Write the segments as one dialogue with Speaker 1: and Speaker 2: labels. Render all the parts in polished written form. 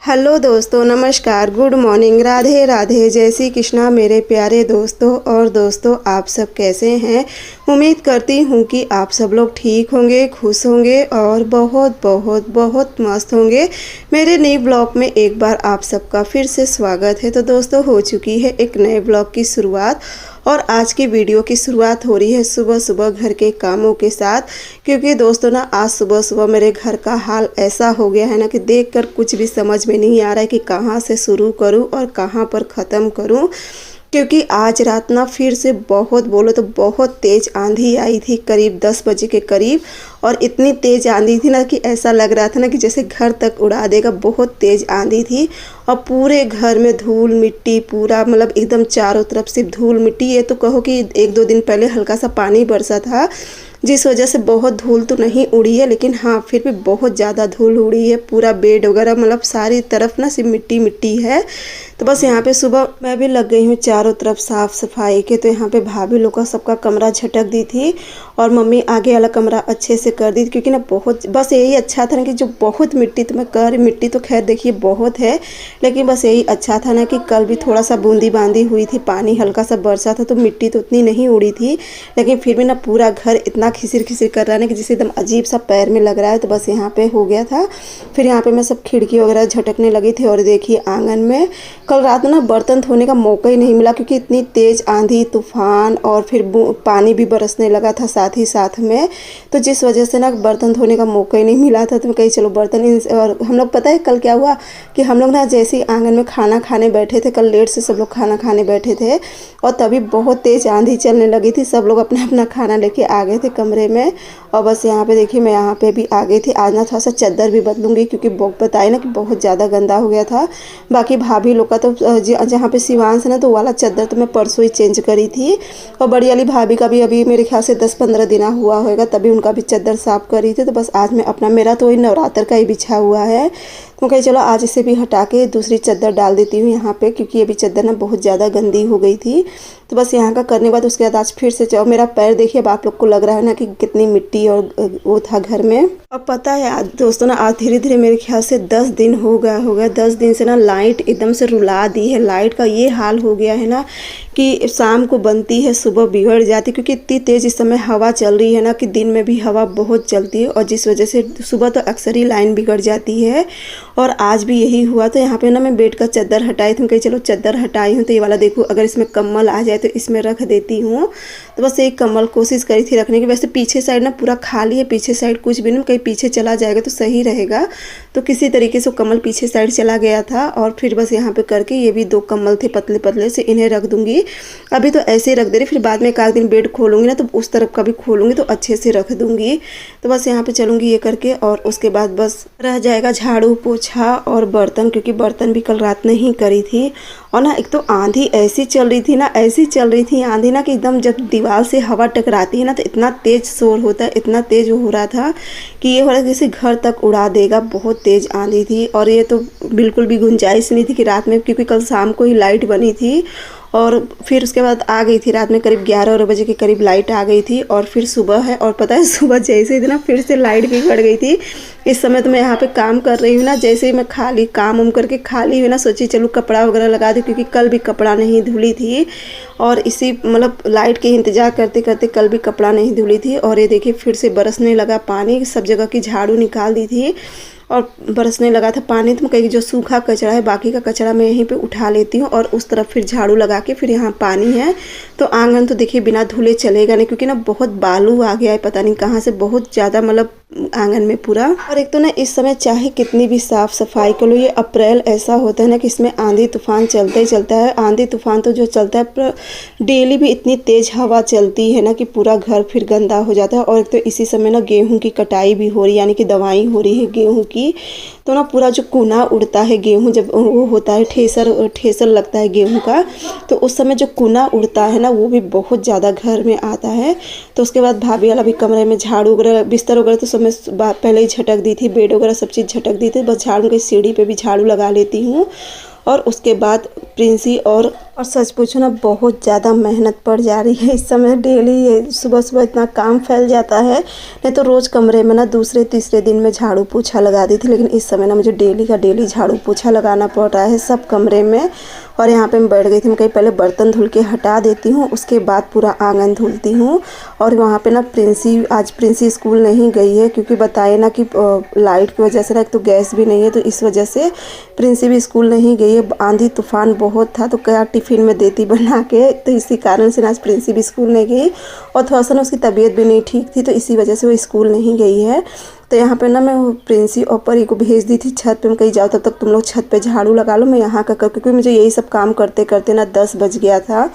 Speaker 1: Hello दोस्तों, नमस्कार, good morning, Radhe Radhe, जय श्री कृष्णा मेरे प्यारे दोस्तों। और दोस्तों, आप सब कैसे हैं? उम्मीद करती हूँ कि आप सब लोग ठीक होंगे, खुश होंगे और बहुत बहुत बहुत मस्त होंगे। मेरे नए ब्लॉग में एक बार आप सबका फिर से स्वागत है। तो दोस्तों, हो चुकी है एक नए ब्लॉग की शुरुआत और आज की वीडियो की शुरुआत हो रही है सुबह सुबह घर के कामों के साथ। क्योंकि दोस्तों ना, आज सुबह सुबह मेरे घर का हाल ऐसा हो गया है ना कि देखकर कुछ भी समझ में नहीं आ रहा है कि कहाँ से शुरू करूँ और कहाँ पर ख़त्म करूँ। क्योंकि आज रात ना फिर से बहुत बोलो तो बहुत तेज़ आंधी आई थी, करीब 10 बजे के करीब। और इतनी तेज़ आंधी थी ना कि ऐसा लग रहा था ना कि जैसे घर तक उड़ा देगा। बहुत तेज़ आंधी थी और पूरे घर में धूल मिट्टी, पूरा मतलब एकदम चारों तरफ से धूल मिट्टी। ये तो कहो कि 1-2 दिन पहले हल्का सा पानी बरसा था, जिस वजह से बहुत धूल तो नहीं उड़ी है, लेकिन हाँ फिर भी बहुत ज़्यादा धूल उड़ी है। पूरा बेड वगैरह मतलब सारी तरफ ना सिर्फ मिट्टी मिट्टी है। तो बस यहाँ पे सुबह मैं भी लग गई हूँ चारों तरफ साफ़ सफाई के। तो यहाँ पे भाभी लोग का सबका कमरा झटक दी थी और मम्मी आगे वाला कमरा अच्छे से कर दी थी। क्योंकि ना बहुत बस यही अच्छा था ना कि जो बहुत मिट्टी तो मैं कर मिट्टी तो खैर देखिए बहुत है, लेकिन बस यही अच्छा था ना कि कल भी थोड़ा सा बूंदी बांदी हुई थी, पानी हल्का सा बरसा था, तो मिट्टी तो उतनी नहीं उड़ी थी। लेकिन फिर भी ना पूरा घर इतना खिसिर खिसिर कर रहा है ना कि जिसे एकदम अजीब सा पैर में लग रहा है। तो बस यहाँ पे हो गया था। फिर यहाँ पे मैं सब खिड़की वगैरह झटकने लगी थी। और देखिए आंगन में कल रात में ना बर्तन धोने का मौका ही नहीं मिला, क्योंकि इतनी तेज़ आंधी तूफान और फिर पानी भी बरसने लगा था साथ ही साथ में। तो जिस वजह से ना बर्तन धोने का मौका ही नहीं मिला था। तो मैं कही चलो बर्तन। और हम लोग पता है कल क्या हुआ कि हम लोग ना जैसे ही आंगन में खाना खाने बैठे थे, कल लेट से सब लोग खाना खाने बैठे थे और तभी बहुत तेज़ आंधी चलने लगी थी। सब लोग अपना अपना खाना लेके आ गए थे कमरे में। और बस यहाँ पे देखिए मैं यहाँ पे भी आ गई थी। आज ना थोड़ा सा चादर भी बदलूंगी, क्योंकि बताए ना कि बहुत ज़्यादा गंदा हो गया था। बाकी भाभी लोग का तो जहाँ पे सिवान से ना, तो वाला चादर तो मैं परसों ही चेंज करी थी। और बड़ी वाली भाभी का भी अभी मेरे ख्याल से 10-15 दिन हुआ होगा, तभी उनका भी चादर साफ़ करी थी। तो बस आज मैं अपना, मेरा तो वही नवरात्र का ही बिछा हुआ है, तो कहीं चलो आज इसे भी हटा के दूसरी चादर डाल देती हूँ यहाँ पे, क्योंकि ये भी चादर ना बहुत ज़्यादा गंदी हो गई थी। तो बस यहाँ का करने के बाद उसके बाद आज फिर से जाओ। मेरा पैर देखिए, अब आप लोग को लग रहा है ना कि कितनी मिट्टी और वो था घर में। अब पता है आज दोस्तों ना, आज धीरे धीरे मेरे ख्याल से 10 दिन हो गया 10 दिन से ना लाइट एकदम से रुला दी है। लाइट का ये हाल हो गया है ना कि शाम को बनती है, सुबह बिगड़ जाती है। क्योंकि इतनी तेज़ इस समय हवा चल रही है ना कि दिन में भी हवा बहुत चलती है, और जिस वजह से सुबह तो अक्सर ही लाइन बिगड़ जाती है। और आज भी यही हुआ। तो यहाँ पे ना मैं बेड का चादर हटाई थी, कहीं चलो चादर हटाई हूँ तो ये वाला देखो, अगर इसमें कम्बल आ जाए तो इसमें रख देती हूँ। तो बस एक कम्बल कोशिश करी थी रखने की। वैसे पीछे साइड ना पूरा खाली है, पीछे साइड कुछ भी नहीं, कहीं पीछे चला जाएगा तो सही रहेगा। तो किसी तरीके से कम्बल पीछे साइड चला गया था। और फिर बस यहाँ पे करके ये भी 2 कम्बल थे पतले पतले से, इन्हें रख दूंगी। अभी तो ऐसे ही रख दे रही, फिर बाद में एक आध दिन बेड खोलूंगी ना, तो उस तरफ का भी खोलूंगी तो अच्छे से रख दूंगी। तो बस यहाँ पे चलूंगी ये करके, और उसके बाद बस रह जाएगा झाड़ू पोछा और बर्तन, क्योंकि बर्तन भी कल रात में ही करी थी। और ना एक तो आंधी ऐसी चल रही थी ना, ऐसी चल रही थी आंधी ना कि एकदम जब दीवार से हवा टकराती है ना, तो इतना तेज़ शोर होता है, इतना तेज़ हो रहा था कि ये हो रहा था जैसे घर तक उड़ा देगा। बहुत तेज़ आंधी थी और ये तो बिल्कुल भी गुंजाइश नहीं थी कि रात में, क्योंकि कल शाम को ही लाइट बनी थी। और फिर उसके बाद आ गई थी रात में करीब 11 बजे के करीब लाइट आ गई थी। और फिर सुबह है, और पता है सुबह जैसे ही ना फिर से लाइट बिगड़ गई थी। इस समय तो मैं यहाँ पे काम कर रही हूँ ना, जैसे ही मैं खाली काम करके खाली हुई ना, सोची चलो कपड़ा वगैरह लगा दूँ, क्योंकि कल भी कपड़ा नहीं धुली थी। और इसी मतलब लाइट के इंतज़ार करते करते कल भी कपड़ा नहीं धुली थी। और ये देखिए फिर से बरसने लगा पानी, सब जगह की झाड़ू निकाल दी थी और बरसने लगा था पानी। तो मैं कहीं जो सूखा कचरा है, बाकी का कचरा मैं यहीं पे उठा लेती हूँ और उस तरफ फिर झाड़ू लगा के, फिर यहाँ पानी है तो आंगन तो देखिए बिना धुले चलेगा नहीं, क्योंकि ना बहुत बालू आ गया है, पता नहीं कहाँ से, बहुत ज़्यादा मतलब आंगन में पूरा। और एक तो ना इस समय चाहे कितनी भी साफ़ सफाई कर लो, ये अप्रैल ऐसा होता है ना कि इसमें आंधी तूफान चलता ही चलता है। आंधी तूफान तो जो चलता है, डेली भी इतनी तेज़ हवा चलती है ना कि पूरा घर फिर गंदा हो जाता है। और एक तो इसी समय ना गेहूँ की कटाई भी हो रही है, यानी कि दवाई हो रही है गेहूँ की। तो ना पूरा जो कुना उड़ता है गेहूँ, जब वो होता है ठेसर लगता है गेहूँ का, तो उस समय जो कुना उड़ता है ना, वो भी बहुत ज़्यादा घर में आता है। तो उसके बाद भाभी वाला भी कमरे में झाड़ू वगैरह, बिस्तर वगैरह तो सब मैं पहले ही झटक दी थी, बेड वगैरह सब चीज़ झटक दी थी। बस झाड़ू की सीढ़ी पे भी झाड़ू लगा लेती हूँ। और उसके बाद प्रिंसी और और सच पूछो ना, बहुत ज़्यादा मेहनत पड़ जा रही है इस समय। डेली सुबह सुबह इतना काम फैल जाता है। नहीं तो रोज़ कमरे में ना दूसरे तीसरे दिन में झाड़ू पोछा लगा दी थी, लेकिन इस समय ना मुझे डेली का डेली झाड़ू पोछा लगाना पड़ रहा है सब कमरे में। और यहाँ पे मैं बैठ गई थी, मैं कहीं पहले बर्तन धुल के हटा देती हूँ, उसके बाद पूरा आंगन धुलती हूँ। और वहाँ पे ना आज प्रिंसी स्कूल नहीं गई है, क्योंकि बताए ना कि लाइट की वजह से ना, एक तो गैस भी नहीं है, तो इस वजह से प्रिंसी भी स्कूल नहीं गई है। आंधी तूफान बहुत था, तो क्या टिफ़िन में देती बना के, तो इसी कारण से ना आज प्रिंसी भी स्कूल नहीं गई। और थोड़ा सा ना उसकी तबीयत भी नहीं ठीक थी, तो इसी वजह से वो स्कूल नहीं गई है। तो यहाँ पे ना मैं प्रिंसी और परी को भेज दी थी छत पे, मैं कहीं जाओ तब तक तुम लोग छत पे झाड़ू लगा लो, मैं यहाँ का क्योंकि मुझे यही सब काम करते करते ना 10 बज गया था।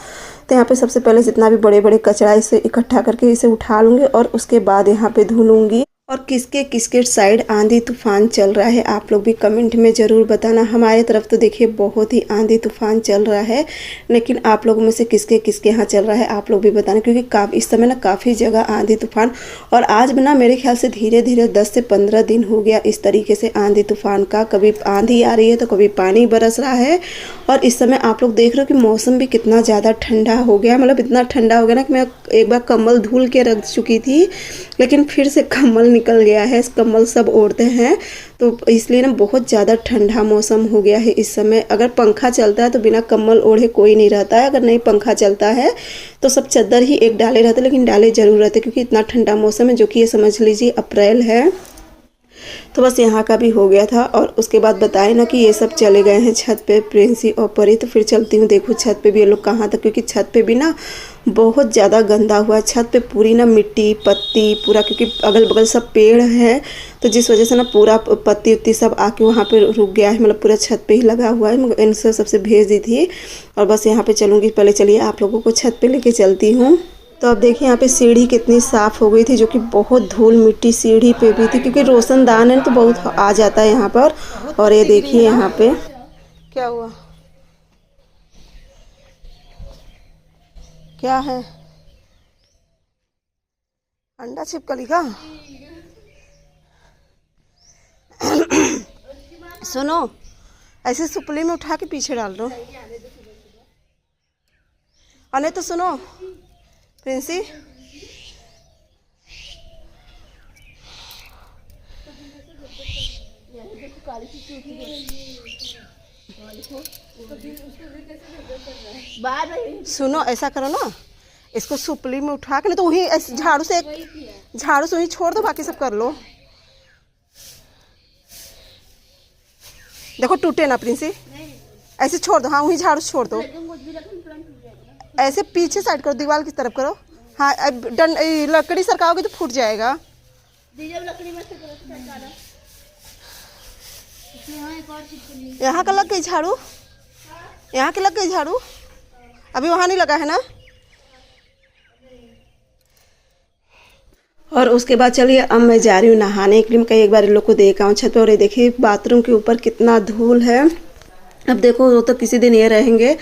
Speaker 1: तो यहाँ पे सबसे पहले जितना भी बड़े बड़े कचरा इसे इकट्ठा करके इसे उठा लूँगी, और उसके बाद यहाँ पे धुलूँगी। और किसके किसके साइड आंधी तूफान चल रहा है आप लोग भी कमेंट में ज़रूर बताना। हमारे तरफ तो देखिए बहुत ही आंधी तूफान चल रहा है, लेकिन आप लोगों में से किसके किसके यहाँ चल रहा है आप लोग भी बताना, क्योंकि इस समय ना काफ़ी जगह आंधी तूफान। और आज भी ना मेरे ख्याल से धीरे धीरे 10 से 15 दिन हो गया इस तरीके से आंधी तूफान का। कभी आंधी आ रही है तो कभी पानी बरस रहा है। और इस समय आप लोग देख रहे हो कि मौसम भी कितना ज़्यादा ठंडा हो गया, मतलब इतना ठंडा हो गया ना कि मैं एक बार कम्बल धुल के रख चुकी थी, लेकिन फिर से कम्बल निकल गया है। कम्बल सब ओढ़ते हैं, तो इसलिए ना बहुत ज़्यादा ठंडा मौसम हो गया है इस समय। अगर पंखा चलता है तो बिना कम्बल ओढ़े कोई नहीं रहता है, अगर नहीं पंखा चलता है तो सब चादर ही एक डाले रहते, लेकिन डाले ज़रूर रहते, क्योंकि इतना ठंडा मौसम है, जो कि ये समझ लीजिए अप्रैल है। तो बस यहाँ का भी हो गया था। और उसके बाद बताए ना कि ये सब चले गए हैं छत पे, प्रिंसी और परी। तो फिर चलती हूँ, देखो छत पे भी ये लोग कहाँ तक, क्योंकि छत पे भी ना बहुत ज़्यादा गंदा हुआ है। छत पे पूरी ना मिट्टी पत्ती पूरा, क्योंकि अगल बगल सब पेड़ है, तो जिस वजह से ना पूरा पत्ती उत्ती सब आके वहाँ पे रुक गया है, मतलब पूरा छत पे ही लगा हुआ है। मैं इनसे सबसे भेज दी थी, और बस यहाँ पे चलूँगी। पहले चलिए आप लोगों को छत पे लेके चलती हूँ। तो अब देखिए यहाँ पे सीढ़ी कितनी साफ़ हो गई थी, जो कि बहुत धूल मिट्टी सीढ़ी पे भी थी, क्योंकि रोशनदान है तो बहुत आ जाता है यहाँ पर। और ये देखिए यहाँ पे क्या हुआ, क्या है, अंडा छिपकली का। सुनो, ऐसे सुपली में उठा के पीछे डाल दो। अरे तो सुनो प्रिंसी, सुनो ऐसा करो ना, इसको सुपली में उठा के, नहीं तो वही झाड़ू से वही छोड़ दो, बाकी सब कर लो। देखो टूटे ना प्रिंसी, ऐसे छोड़ दो। हाँ वही झाड़ू छोड़ दो, ऐसे पीछे साइड करो, दीवार की तरफ करो। हाँ लकड़ी सरकाओगे तो फूट जाएगा। यहाँ का लग गई झाड़ू, यहाँ की लग गई झाड़ू, अभी वहाँ नहीं लगा है ना। और उसके बाद चलिए अब मैं जा रही हूँ नहाने के लिए। मैं कई एक बार इन लोग को देख आऊँ छत पर। और ये देखिए बाथरूम के ऊपर कितना धूल है। अब देखो वो तो किसी दिन ये रहेंगे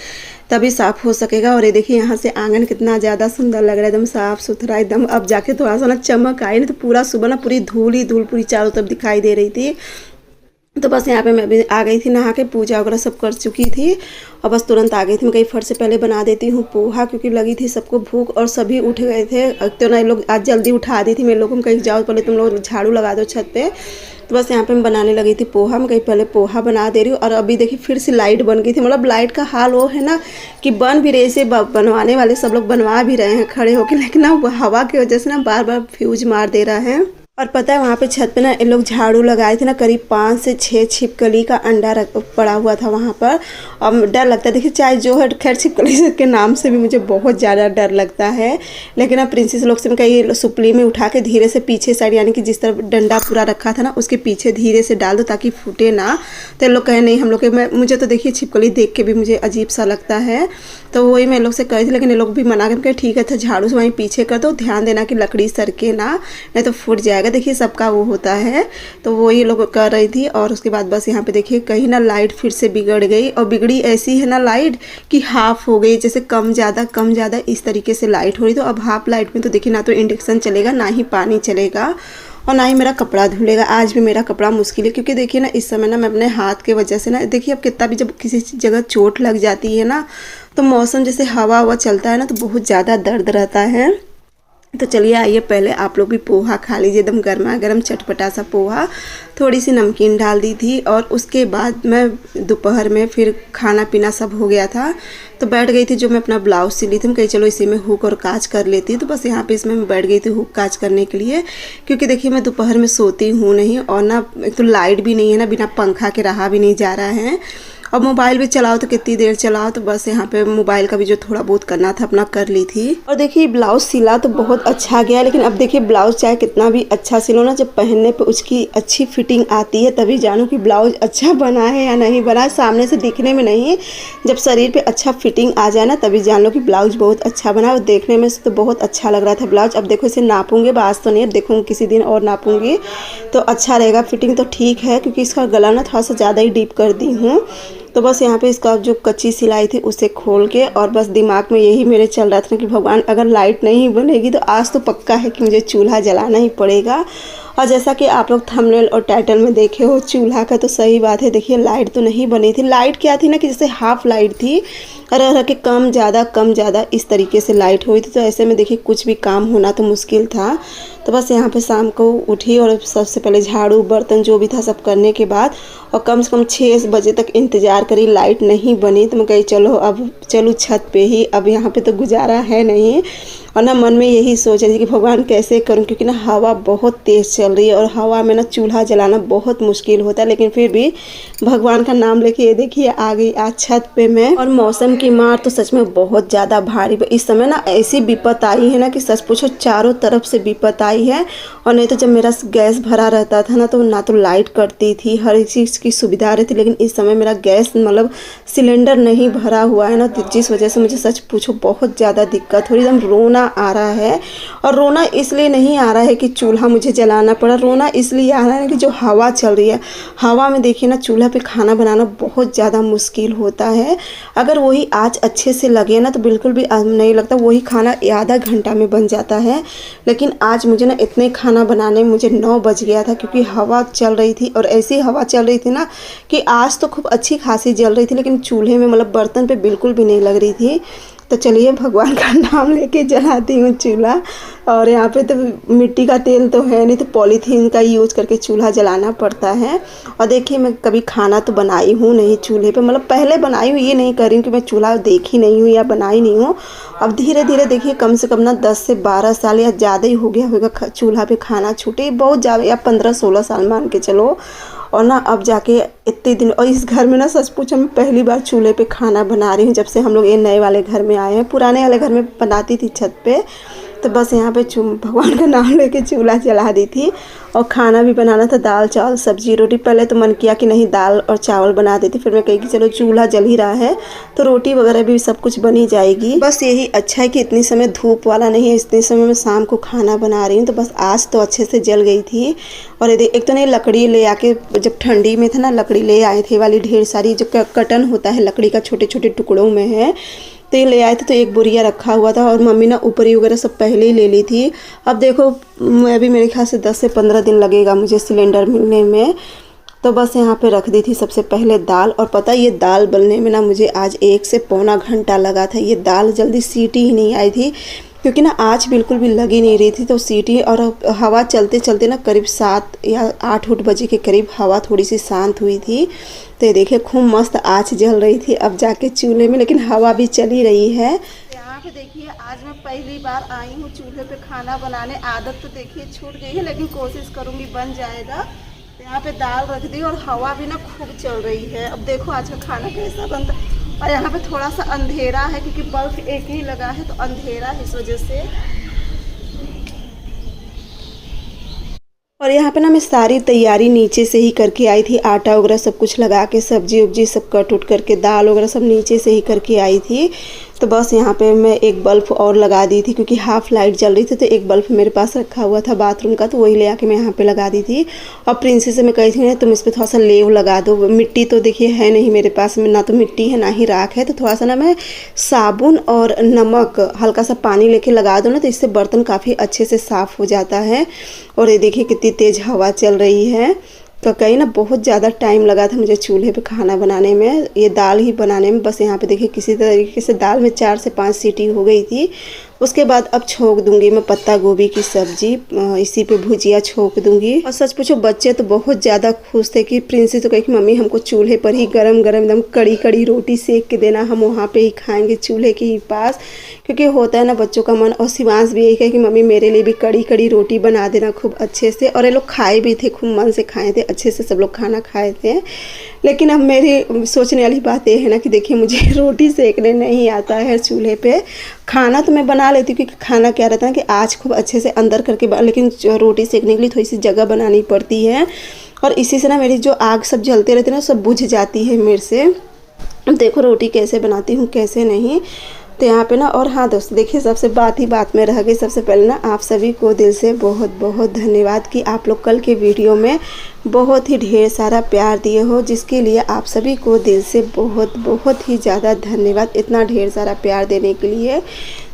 Speaker 1: तभी साफ़ हो सकेगा। और ये देखिए यहाँ से आंगन कितना ज़्यादा सुंदर लग रहा है, एकदम साफ़ सुथरा एकदम। अब जाके थोड़ा सा ना चमक आई, नहीं तो पूरा सुबह ना पूरी धूल ही धूल पूरी चारों तरफ दिखाई दे रही थी। तो बस यहाँ पे मैं भी आ गई थी नहा के, पूजा वगैरह सब कर चुकी थी, और बस तुरंत आ गई थी। मैं कहीं फट से पहले बना देती हूँ पोहा, क्योंकि लगी थी सबको भूख, और सभी उठ गए थे। तो ना लोग आज जल्दी उठा दी थी मेरे लोगों को, कहीं जाओ पहले तुम लोग झाड़ू लगा दो छत पे। तो बस यहाँ पे मैं बनाने लगी थी पोहा। मैं कहीं पहले पोहा बना दे रही हूँ। और अभी देखिए फिर से लाइट बन गई थी। मतलब लाइट का हाल वो है ना कि बन भी रही से, बनवाने वाले सब लोग बनवा भी रहे हैं खड़े होकर, लेकिन ना हवा की वजह से ना बार बार फ्यूज मार दे रहा है। और पता है वहाँ पे छत पे ना इन लोग झाड़ू लगाए थे ना, करीब 5 से 6 छिपकली का अंडा पड़ा हुआ था वहाँ पर। और डर लगता है, देखिए चाहे जो है, खैर छिपकली के नाम से भी मुझे बहुत ज़्यादा डर लगता है। लेकिन अब प्रिंसेस लोग से मैं कहीं सुपली में उठा के धीरे से पीछे साइड, यानी कि जिस तरफ डंडा पूरा रखा था ना उसके पीछे धीरे से डाल दो ताकि फूटे ना। तो इन लोग कहे नहीं हम लोग के, मुझे तो देखिए छिपकली देख के भी मुझे अजीब सा लगता है। तो वही मैं लोग से कही थी, लेकिन ये लोग भी मना करके ठीक है, था झाड़ू से वहीं पीछे कर दो, ध्यान देना कि लकड़ी सरके ना, नहीं तो फूट जाएगा। देखिए सबका वो होता है, तो वो ये लोग कर रही थी। और उसके बाद बस यहाँ पे देखिए कहीं ना लाइट फिर से बिगड़ गई, और बिगड़ी ऐसी है ना लाइट कि हाफ हो गई, जैसे कम ज़्यादा इस तरीके से लाइट हो रही। तो अब हाफ लाइट में तो देखिए ना तो इंडक्शन चलेगा, ना ही पानी चलेगा, और ना ही मेरा कपड़ा धुलेगा। आज भी मेरा कपड़ा मुश्किल है, क्योंकि देखिए ना इस समय ना मैं अपने हाथ के वजह से ना, देखिए अब कितना भी जब किसी जगह चोट लग जाती है ना तो मौसम जैसे हवा हवा चलता है ना, तो बहुत ज़्यादा दर्द रहता है। तो चलिए आइए पहले आप लोग भी पोहा खा लीजिए, एकदम गर्मा गर्म चटपटा सा पोहा। थोड़ी सी नमकीन डाल दी थी और उसके बाद मैं दोपहर में फिर खाना पीना सब हो गया था, तो बैठ गई थी। जो मैं अपना ब्लाउज सिली थी, मैं कही चलो इसी में हुक और काज कर लेती हूँ। तो बस यहाँ पे इसमें मैं बैठ गई थी हुक काज करने के लिए, क्योंकि देखिए मैं दोपहर में सोती हूँ नहीं, और ना एक तो लाइट भी नहीं है ना, बिना पंखा के रहा भी नहीं जा रहा है। अब मोबाइल भी चलाओ तो कितनी देर चलाओ, तो बस यहाँ पे मोबाइल का भी जो थोड़ा बहुत करना था अपना कर ली थी। और देखिए ब्लाउज सिला तो बहुत अच्छा गया, लेकिन अब देखिए ब्लाउज चाहे कितना भी अच्छा सिलो ना, जब पहनने पे उसकी अच्छी फिटिंग आती है तभी जानो कि ब्लाउज अच्छा बना है या नहीं बना है। सामने से दिखने में नहीं, जब शरीर पे अच्छा फिटिंग आ जाए ना तभी जान लो कि ब्लाउज बहुत अच्छा बना। और देखने में तो बहुत अच्छा लग रहा था ब्लाउज। अब देखो इसे नापूंगे, आज तो नहीं, अब देखूँगी किसी दिन और नापूंगी तो अच्छा रहेगा। फिटिंग तो ठीक है, क्योंकि इसका गला ना थोड़ा सा ज़्यादा ही डीप कर दी हूँ। तो बस यहाँ पे इसका जो कच्ची सिलाई थी उसे खोल के, और बस दिमाग में यही मेरे चल रहा था कि भगवान अगर लाइट नहीं बनेगी तो आज तो पक्का है कि मुझे चूल्हा जलाना ही पड़ेगा। और जैसा कि आप लोग थंबनेल और टाइटल में देखे हो चूल्हा का, तो सही बात है। देखिए लाइट तो नहीं बनी थी, लाइट क्या थी ना कि जैसे हाफ लाइट थी, रह रह के कम ज़्यादा इस तरीके से लाइट हुई थी। तो ऐसे में देखिए कुछ भी काम होना तो मुश्किल था। तो बस यहाँ पे शाम को उठी और सबसे पहले झाड़ू बर्तन जो भी था सब करने के बाद, और कम से कम 6 बजे तक इंतज़ार करी, लाइट नहीं बनी। तो मैं कही चलो अब चलूँ छत पे ही, अब यहाँ पे तो गुजारा है नहीं। और ना मन में यही सोच रही थी कि भगवान कैसे करूं, क्योंकि ना हवा बहुत तेज़ चल रही है और हवा में ना चूल्हा जलाना बहुत मुश्किल होता है। लेकिन फिर भी भगवान का नाम लेके ये देखिए आ गई आज छत पे मैं। और मौसम की मार तो सच में बहुत ज़्यादा भारी। इस समय ना ऐसी विपत आई है ना कि सच पूछो चारों तरफ से विपत आई है। और नहीं तो जब मेरा गैस भरा रहता था ना तो लाइट कटती थी, हर एक चीज़ की सुविधा रहती। लेकिन इस समय मेरा गैस मतलब सिलेंडर नहीं भरा हुआ है ना, जिस वजह से मुझे सच पूछो बहुत ज़्यादा दिक्कत हो रही, एकदम रोना आ रहा है। और रोना इसलिए नहीं आ रहा है कि चूल्हा मुझे जलाना पड़ा, रोना इसलिए आ रहा है कि जो हवा चल रही है, हवा में देखिए ना चूल्हा पे खाना बनाना बहुत ज़्यादा मुश्किल होता है। अगर वही आँच अच्छे से लगे ना तो बिल्कुल भी नहीं लगता, वही खाना आधा घंटा में बन जाता है। लेकिन आज मुझे ना इतने खाना बनाने में मुझे 9 बज गया था, क्योंकि हवा चल रही थी। और ऐसी हवा चल रही थी ना कि आज तो खूब अच्छी खासी जल रही थी, लेकिन चूल्हे में मतलब बर्तन पे बिल्कुल भी नहीं लग रही थी। तो चलिए भगवान का नाम लेके जलाती हूँ चूल्हा। और यहाँ पे तो मिट्टी का तेल तो है नहीं, तो पॉलीथीन का यूज़ करके चूल्हा जलाना पड़ता है। और देखिए मैं कभी खाना तो बनाई हूँ नहीं चूल्हे पे, मतलब पहले बनाई हूँ, ये नहीं कर रही हूँ कि मैं चूल्हा देखी नहीं हूँ या बनाई नहीं हूँ। अब धीरे धीरे देखिए कम से कम ना 10 से 12 साल या ज़्यादा ही हो गया होगा चूल्हा पे खाना छूटे, बहुत ज़्यादा, या 15-16 साल मान के चलो। और ना अब जाके इतने दिन, और इस घर में ना सच पूछो मैं पहली बार चूल्हे पे खाना बना रही हूँ जब से हम लोग ये नए वाले घर में आए हैं। पुराने वाले घर में बनाती थी छत पे। तो बस यहाँ पे भगवान का नाम लेके चूल्हा जला दी थी। और खाना भी बनाना था, दाल चावल सब्जी रोटी। पहले तो मन किया कि नहीं दाल और चावल बना देती, फिर मैं कही कि चलो चूल्हा जल ही रहा है तो रोटी वगैरह भी सब कुछ बनी जाएगी। बस यही अच्छा है कि इतनी समय धूप वाला नहीं है, इतने समय में शाम को खाना बना रही हूँ। तो बस आज तो अच्छे से जल गई थी। और एक तो नहीं लकड़ी ले आके, जब ठंडी में था ना लकड़ी ले आए थे वाली ढेर सारी, जो कटन होता है लकड़ी का छोटे छोटे टुकड़ों में है, तो ये ले आए थे। तो एक बोरिया रखा हुआ था, और मम्मी ना ऊपरी वगैरह सब पहले ही ले ली थी। अब देखो अभी मेरे ख्याल से 10 से 15 दिन लगेगा मुझे सिलेंडर मिलने में। तो बस यहाँ पे रख दी थी सबसे पहले दाल। और पता ये दाल बनने में ना मुझे आज 1 से पौना घंटा लगा था। ये दाल जल्दी सीटी ही नहीं आई थी, क्योंकि ना आँच बिल्कुल भी लगी नहीं रही थी। तो सीटी और हवा चलते चलते ना करीब 7 या 8 बजे के करीब हवा थोड़ी सी शांत हुई थी। तो ये देखिए खूब मस्त आँच जल रही थी अब जाके चूल्हे में, लेकिन हवा भी चली रही है। यहाँ पे देखिए आज मैं पहली बार आई हूँ चूल्हे पे खाना बनाने। आदत तो देखिए छूट गई है, लेकिन कोशिश करूँगी बन जाएगा। तो यहाँ पे दाल रख दी और हवा भी ना खूब चल रही है। अब देखो आज का खाना कैसा बनता है। और यहाँ पे थोड़ा सा अंधेरा है, क्योंकि बल्ब एक ही लगा है तो अंधेरा है इस वजह से। और यहाँ पे ना मैं सारी तैयारी नीचे से ही करके आई थी, आटा वगैरह सब कुछ लगा के, सब्जी उब्जी सब कट उट करके, दाल वगैरह सब नीचे से ही करके आई थी। तो बस यहाँ पे मैं एक बल्ब और लगा दी थी, क्योंकि हाफ लाइट जल रही थी। तो एक बल्ब मेरे पास रखा हुआ था बाथरूम का, तो वही ले आके मैं यहाँ पे लगा दी थी। और प्रिंसेस से मैं कही थी तुम इस पर थोड़ा सा लेव लगा दो। मिट्टी तो देखिए है नहीं मेरे पास में, ना तो मिट्टी है ना ही राख है। तो थोड़ा सा ना मैं साबुन और नमक हल्का सा पानी लेके लगा दो ना, तो इससे बर्तन काफ़ी अच्छे से साफ़ हो जाता है। और ये देखिए कितनी तेज़ हवा चल रही है। तो कहीं ना बहुत ज़्यादा टाइम लगा था मुझे चूल्हे पे खाना बनाने में, ये दाल ही बनाने में। बस यहाँ पे देखिए किसी तरीके से दाल में 4 से 5 सीटी हो गई थी। उसके बाद अब छोंक दूंगी मैं पत्ता गोभी की सब्जी, इसी पे भुजिया छोंक दूंगी। और सच पूछो बच्चे तो बहुत ज़्यादा खुश थे कि प्रिंसी तो कही कि मम्मी हमको चूल्हे पर ही गरम गरम एकदम कड़ी कड़ी रोटी सेक के देना, हम वहाँ पे ही खाएंगे चूल्हे के ही पास, क्योंकि होता है ना बच्चों का मन। और शिवांश भी यही कहे कि मम्मी मेरे लिए भी कड़ी कड़ी रोटी बना देना खूब अच्छे से। और ये लोग खाए भी थे, खूब मन से खाए थे, अच्छे से सब लोग खाना खाए थे। लेकिन अब मेरी सोचने वाली बात ये है ना कि देखिए मुझे रोटी सेकने नहीं आता है चूल्हे पे। खाना तो मैं बना लेती हूँ, क्योंकि खाना क्या रहता है कि आज खूब अच्छे से अंदर करके लेकिन रोटी सेकने के लिए थोड़ी सी जगह बनानी पड़ती है। और इसी से ना मेरी जो आग सब जलते रहते हैं ना सब बुझ जाती है मेरे से। अब देखो रोटी कैसे बनाती हूँ कैसे नहीं। तो यहाँ पे ना, और हाँ दोस्तों देखिए सबसे बात ही बात में रह गई। सबसे पहले ना आप सभी को दिल से बहुत बहुत धन्यवाद कि आप लोग कल के वीडियो में बहुत ही ढेर सारा प्यार दिए हो, जिसके लिए आप सभी को दिल से बहुत बहुत ही ज़्यादा धन्यवाद, इतना ढेर सारा प्यार देने के लिए।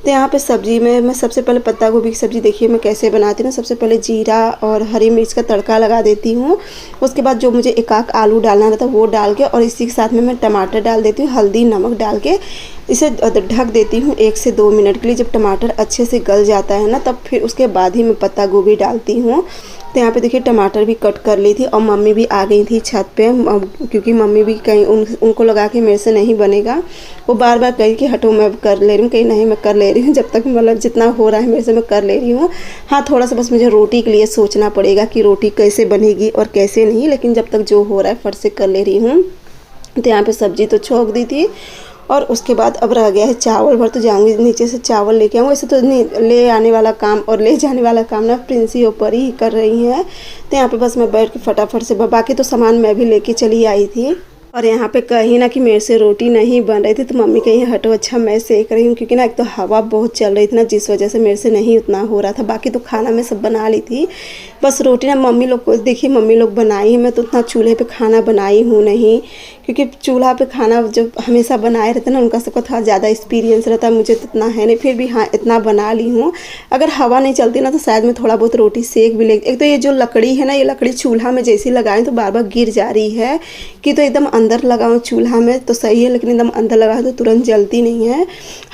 Speaker 1: तो यहाँ पे सब्जी में मैं सबसे पहले पत्ता गोभी की सब्ज़ी देखिए मैं कैसे बनाती हूँ। सबसे पहले जीरा और हरी मिर्च का तड़का लगा देती हूँ। उसके बाद जो मुझे एक आध आलू डालना रहता है वो डाल के, और इसी के साथ में मैं टमाटर डाल देती हूँ, हल्दी नमक डाल के इसे ढक देती हूँ 1 से 2 मिनट के लिए। जब टमाटर अच्छे से गल जाता है ना तब फिर उसके बाद ही मैं पत्ता गोभी डालती हूँ। तो यहाँ पे देखिए टमाटर भी कट कर ली थी, और मम्मी भी आ गई थी छत पे, क्योंकि मम्मी भी कहीं उनको लगा कि मेरे से नहीं बनेगा। वो बार बार कही कि हटो मैं कर ले रही हूँ, कहीं नहीं मैं कर ले रही हूँ, जब तक मतलब जितना हो रहा है मेरे से मैं कर ले रही हूँ। हाँ थोड़ा सा बस मुझे रोटी के लिए सोचना पड़ेगा कि रोटी कैसे बनेगी और कैसे नहीं, लेकिन जब तक जो हो रहा है फट से कर ले रही हूँ। तो यहाँ पे सब्जी तो छोंक दी थी, और उसके बाद अब रह गया है चावल भर। तो जाऊँगी नीचे से चावल लेके आऊँगी। ऐसे तो ले आने वाला काम और ले जाने वाला काम ना प्रिंसी ऊपर ही कर रही हैं। तो यहाँ पे बस मैं बैठ के फटाफट से, बाकी तो सामान मैं भी लेके चली आई थी। और यहाँ पे कहीं ना कि मेरे से रोटी नहीं बन रही थी, तो मम्मी कहीं हटो अच्छा मैं सेक रही हूँ, क्योंकि ना एक तो हवा बहुत चल रही थी ना, जिस वजह से मेरे से नहीं उतना हो रहा था। बाकी तो खाना मैं सब बना ली थी, बस रोटी ना मम्मी लोग को देखिए मम्मी लोग बनाई है। मैं तो उतना चूल्हे पे खाना बनाई हूँ नहीं, क्योंकि चूल्हा पे खाना जब हमेशा बनाए रहते ना उनका सबका थोड़ा ज़्यादा एक्सपीरियंस रहता है, मुझे तो इतना है नहीं। फिर भी हाँ इतना बना ली हूँ। अगर हवा नहीं चलती ना तो शायद मैं थोड़ा बहुत रोटी सेक भी ले। एक तो ये जो लकड़ी है ना, ये लकड़ी चूल्हा में जैसी लगाएं तो बार बार गिर जा रही है, कि तो एकदम अंदर लगाऊँ चूल्हा में तो सही है, लेकिन एकदम अंदर लगा तो तुरंत जलती नहीं है।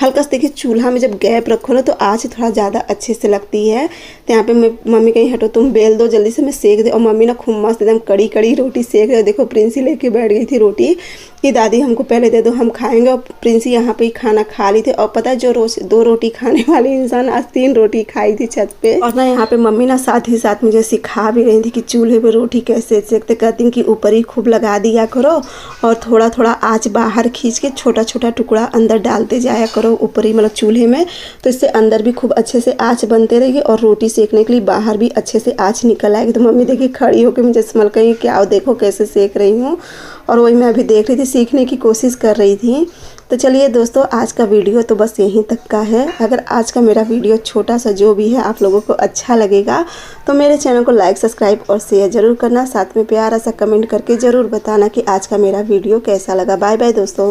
Speaker 1: हल्का से देखिए चूल्हा में जब गैप रखो ना तो आँच थोड़ा ज़्यादा अच्छे से लगती है। तो यहाँ पे मम्मी कहीं हटो तुम बेल दो जल्दी से मैं सेक दे। और मम्मी ना खूब मस्त एकदम कड़ी कड़ी रोटी सेक रहे। देखो प्रिंसी लेके बैठ गई थी रोटी कि दादी हमको पहले दे दो हम खाएंगे। और प्रिंसी यहाँ पे ही खाना खा ली थी। और पता है जो रोज 2 रोटी खाने वाली इंसान आज 3 रोटी खाई थी छत पे। और ना यहाँ पे मम्मी ना साथ ही साथ मुझे सिखा भी रही थी कि चूल्हे पे रोटी कैसे सेकते। कहती कि ऊपर ही खूब लगा दिया करो, और थोड़ा थोड़ा आँच बाहर खींच के छोटा छोटा टुकड़ा अंदर डालते जाया करो ऊपर ही, मतलब चूल्हे में। तो इससे अंदर भी खूब अच्छे से आँच बनते रहेगी, और रोटी सेकने के लिए बाहर भी अच्छे से आँच निकल आएगी। तो मम्मी देखिए खड़ी होकर मुझे स्मेल कहीं क्या हो देखो कैसे सेक रही हूँ, और वही मैं अभी देख रही थी, सीखने की कोशिश कर रही थी। तो चलिए दोस्तों आज का वीडियो तो बस यहीं तक का है। अगर आज का मेरा वीडियो छोटा सा जो भी है आप लोगों को अच्छा लगेगा तो मेरे चैनल को लाइक सब्सक्राइब और शेयर ज़रूर करना। साथ में प्यारा सा कमेंट करके ज़रूर बताना कि आज का मेरा वीडियो कैसा लगा। बाय बाय दोस्तों।